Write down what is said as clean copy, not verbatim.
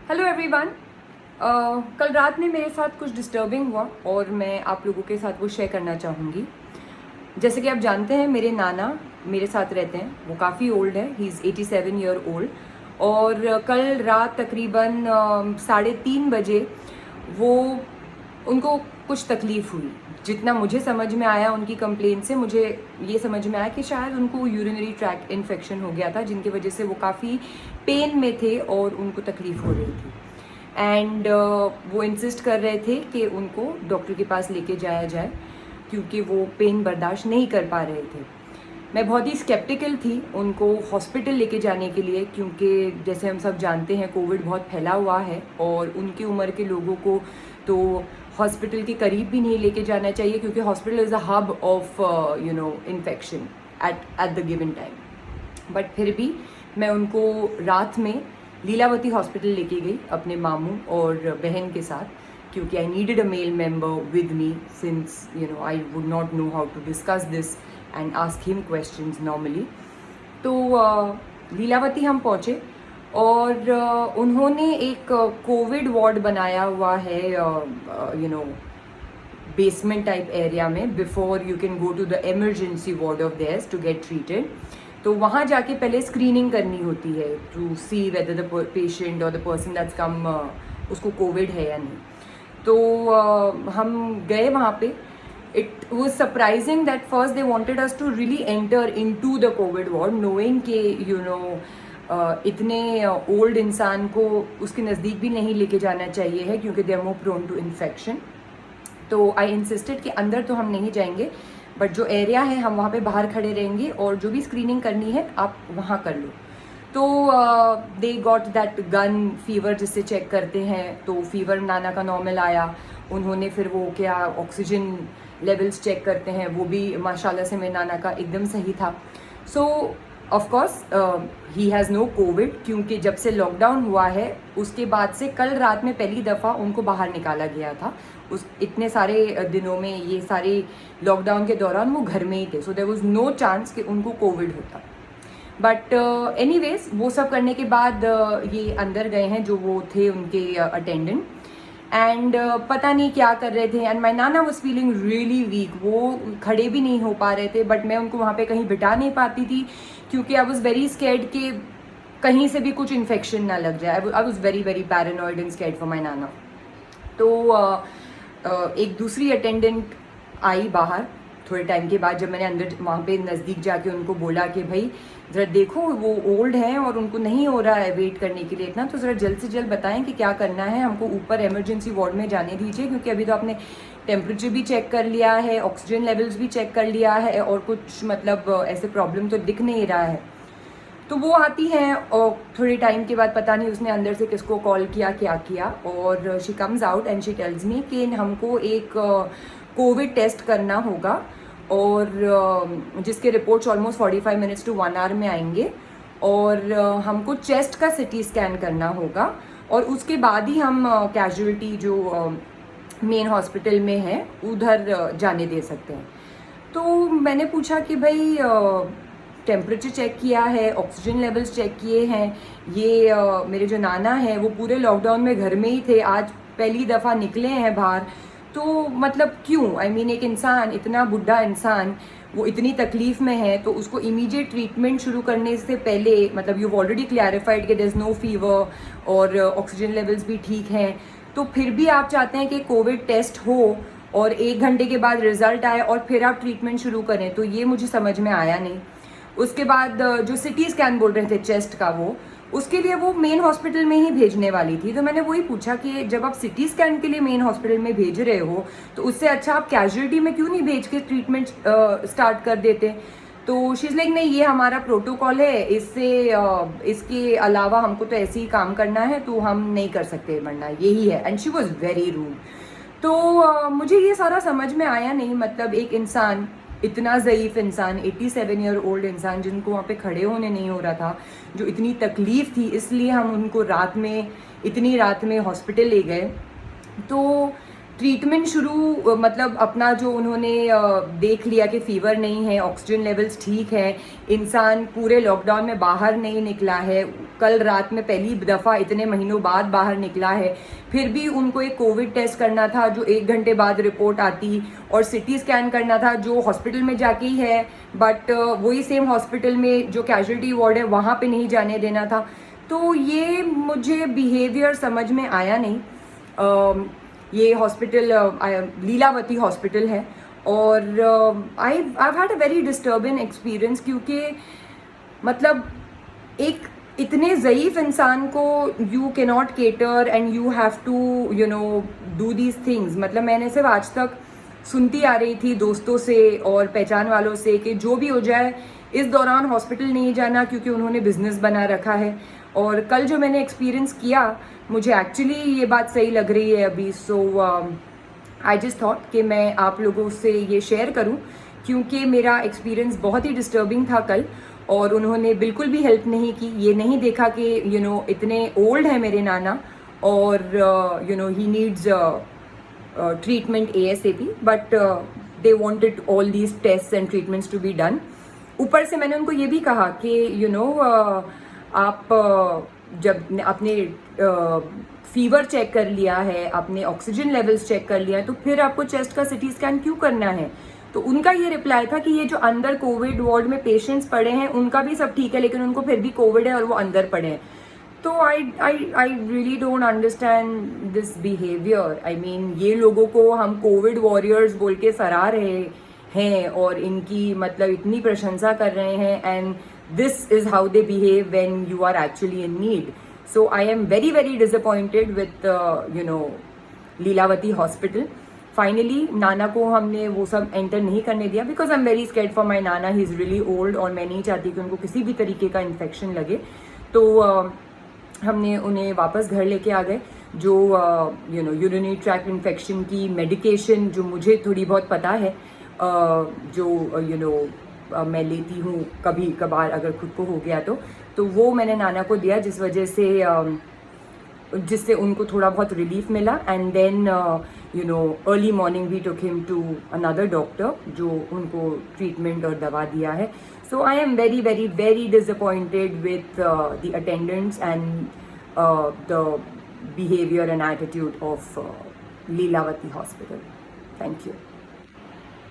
Hello everyone. कल रात में मेरे साथ कुछ डिस्टर्बिंग हुआ और मैं आप लोगों के साथ वो शेयर करना चाहूँगी। जैसे कि आप जानते हैं, मेरे नाना मेरे साथ रहते हैं। वो काफ़ी ओल्ड है, ही इज़ 87 ईयर ओल्ड। और कल रात तकरीबन 3:30 बजे वो उनको कुछ तकलीफ़ हुई। जितना मुझे समझ में आया उनकी कंप्लेंट से, मुझे ये समझ में आया कि शायद उनको यूरिनरी ट्रैक्ट इन्फेक्शन हो गया था, जिनकी वजह से वो काफ़ी पेन में थे और उनको तकलीफ़ हो रही थी। एंड वो इंसिस्ट कर रहे थे कि उनको डॉक्टर के पास लेके जाया जाए क्योंकि वो पेन बर्दाश्त नहीं कर पा रहे थे। मैं बहुत ही स्केप्टिकल थी उनको हॉस्पिटल लेके जाने के लिए, क्योंकि जैसे हम सब जानते हैं कोविड बहुत फैला हुआ है और उनकी उम्र के लोगों को तो हॉस्पिटल के करीब भी नहीं लेके जाना चाहिए, क्योंकि hospital is a hub of infection at the given time. But फिर भी मैं उनको रात में लीलावती हॉस्पिटल लेके गई अपने मामू और बहन के साथ, क्योंकि I needed a male member with me since I would not know how to discuss this and ask him questions normally. तो लीलावती हम पहुँचे और उन्होंने एक कोविड वार्ड बनाया हुआ है बेसमेंट टाइप एरिया में, before you can go to the emergency ward of theirs to get treated. तो वहाँ जाके पहले स्क्रीनिंग करनी होती है to see whether the patient और द पर्सन दैट्स कम उसको कोविड है या नहीं। तो हम गए वहाँ पे। It was surprising that first they wanted us to really enter in to the covid ward, knowing के इतने ओल्ड इंसान को उसके नज़दीक भी नहीं लेके जाना चाहिए है, क्योंकि they are more prone to infection. तो आई इंसिस्टेड कि अंदर तो हम नहीं जाएंगे, बट जो एरिया है हम वहाँ पे बाहर खड़े रहेंगे और जो भी स्क्रीनिंग करनी है आप वहाँ कर लो। तो they got that gun fever जिससे चेक करते हैं, तो फीवर नाना का नॉर्मल आया। उन्होंने फिर वो क्या ऑक्सीजन लेवल्स चेक करते हैं, वो भी माशाल्लाह से मेरे नाना का एकदम सही था। So of course he has no covid, क्योंकि जब से लॉकडाउन हुआ है उसके बाद से कल रात में पहली दफ़ा उनको बाहर निकाला गया था। उस इतने सारे दिनों में, ये सारे लॉकडाउन के दौरान वो घर में ही थे, so there was no chance कि उनको कोविड होता। बट एनीवेज वो सब करने के बाद ये अंदर गए हैं जो वो थे उनके अटेंडेंट, एंड पता नहीं क्या कर रहे थे। And my Nana was feeling really weak, वो खड़े भी नहीं हो पा रहे थे, बट मैं उनको वहाँ पे कहीं बिठा नहीं पाती थी, क्योंकि आई वॉज वेरी स्कैर्ड कि कहीं से भी कुछ इन्फेक्शन ना लग जाए। I was very very paranoid and scared for my नाना। तो एक दूसरी अटेंडेंट आई बाहर थोड़े टाइम के बाद, जब मैंने अंदर वहाँ पे नज़दीक जाके उनको बोला कि भाई ज़रा देखो वो ओल्ड हैं और उनको नहीं हो रहा है वेट करने के लिए इतना, तो ज़रा जल्द से जल्द बताएं कि क्या करना है, हमको ऊपर इमरजेंसी वार्ड में जाने दीजिए, क्योंकि अभी तो आपने टेम्परेचर भी चेक कर लिया है, ऑक्सीजन लेवल्स भी चेक कर लिया है और कुछ मतलब ऐसे प्रॉब्लम तो दिख नहीं रहा है। तो वो आती हैं और थोड़े टाइम के बाद पता नहीं उसने अंदर से किसको कॉल किया, क्या किया, और she comes out and she tells me कि हमको एक कोविड टेस्ट करना होगा, और जिसके reports almost 45 minutes to 1 hour में आएंगे, और हमको चेस्ट का सिटी स्कैन करना होगा, और उसके बाद ही हम कैजुअलिटी जो मेन हॉस्पिटल में है उधर जाने दे सकते हैं। तो मैंने पूछा कि भाई टेम्परेचर चेक किया है, ऑक्सीजन लेवल्स चेक किए हैं, ये मेरे जो नाना हैं वो पूरे लॉकडाउन में घर में ही थे, आज पहली दफ़ा निकले हैं बाहर, तो मतलब क्यों? आई मीन एक इंसान, इतना बुढ़ा इंसान, वो इतनी तकलीफ़ में है, तो उसको इमीडिएट ट्रीटमेंट शुरू करने से पहले, मतलब यू ऑलरेडी क्लैरिफाइड कि देयर इज़ नो फीवर और ऑक्सीजन लेवल्स भी ठीक हैं, तो फिर भी आप चाहते हैं कि कोविड टेस्ट हो और 1 घंटे के बाद रिजल्ट आए और फिर आप ट्रीटमेंट शुरू करें, तो ये मुझे समझ में आया नहीं। उसके बाद जो सिटी स्कैन बोल रहे थे चेस्ट का, वो उसके लिए वो मेन हॉस्पिटल में ही भेजने वाली थी। तो मैंने वही पूछा कि जब आप सिटी स्कैन के लिए मेन हॉस्पिटल में भेज रहे हो, तो उससे अच्छा आप कैजुअलिटी में क्यों नहीं भेज के ट्रीटमेंट स्टार्ट कर देते? तो शी इज़ लाइक नहीं, ये हमारा प्रोटोकॉल है, इसके अलावा हमको तो ऐसे ही काम करना है, तो हम नहीं कर सकते, वरना यही है। And she was very rude. तो मुझे ये सारा समझ में आया नहीं, मतलब एक इंसान, इतना ज़यीफ़ इंसान, 87 ईयर ओल्ड इंसान, जिनको वहाँ पे खड़े होने नहीं हो रहा था, जो इतनी तकलीफ़ थी, इसलिए हम उनको इतनी रात में हॉस्पिटल ले गए। तो ट्रीटमेंट शुरू, मतलब अपना जो उन्होंने देख लिया कि फ़ीवर नहीं है, ऑक्सीजन लेवल्स ठीक है, इंसान पूरे लॉकडाउन में बाहर नहीं निकला है, कल रात में पहली दफ़ा इतने महीनों बाद बाहर निकला है, फिर भी उनको एक कोविड टेस्ट करना था जो 1 घंटे बाद रिपोर्ट आती, और सिटी स्कैन करना था जो हॉस्पिटल में जाके ही है, बट वही सेम हॉस्पिटल में जो कैजुअलिटी वार्ड है वहाँ पे नहीं जाने देना था। तो ये मुझे बिहेवियर समझ में आया नहीं। ये हॉस्पिटल लीलावती हॉस्पिटल है, और I had a very disturbing experience, क्योंकि मतलब एक इतने ज़ईफ इंसान को you can not cater and you have to do these things. मतलब मैंने सिर्फ आज तक सुनती आ रही थी दोस्तों से और पहचान वालों से कि जो भी हो जाए इस दौरान हॉस्पिटल नहीं जाना, क्योंकि उन्होंने बिजनेस बना रखा है। और कल जो मैंने एक्सपीरियंस किया, मुझे एक्चुअली ये बात सही लग रही है अभी। सो आई जस्ट थॉट कि मैं आप लोगों से ये शेयर करूं, क्योंकि मेरा एक्सपीरियंस बहुत ही डिस्टर्बिंग था कल, और उन्होंने बिल्कुल भी हेल्प नहीं की। ये नहीं देखा कि इतने ओल्ड है मेरे नाना, और he needs treatment ASAP, but they wanted all these test and treatments to be done. ऊपर से मैंने उनको ये भी कहा कि आप जब आपने फीवर चेक कर लिया है, आपने ऑक्सीजन लेवल्स चेक कर लिया है, तो फिर आपको चेस्ट का सिटी स्कैन क्यों करना है। तो उनका ये रिप्लाई था कि ये जो अंदर कोविड वार्ड में पेशेंट्स पड़े हैं उनका भी सब ठीक है, लेकिन उनको फिर भी कोविड है और वो अंदर पड़े हैं। तो I really don't understand this behaviour. I mean, ये लोगों को हम कोविड वॉरियर्स बोल के सराह रहे हैं और इनकी मतलब इतनी प्रशंसा कर रहे हैं, and this is how they behave when you are actually in need. So I am very very disappointed with Lilavati hospital. Finally नाना को हमने वो सब एंटर नहीं करने दिया, because I am very scared for my nana, he is really old, और मैं नहीं चाहती कि उनको किसी भी तरीके का इन्फेक्शन लगे। तो हमने उन्हें वापस घर लेके आ गए। जो यूरिनरी ट्रैक्ट इन्फेक्शन की मेडिकेशन जो मुझे थोड़ी बहुत पता है, जो मैं लेती हूँ कभी कभार अगर खुद को हो गया तो वो मैंने नाना को दिया, जिस वजह से जिससे उनको थोड़ा बहुत रिलीफ मिला। And then early morning we took him to another doctor जो उनको ट्रीटमेंट और दवा दिया है। So I am very very very disappointed with the attendants and the behavior and attitude of Leelavati Hospital. Thank you.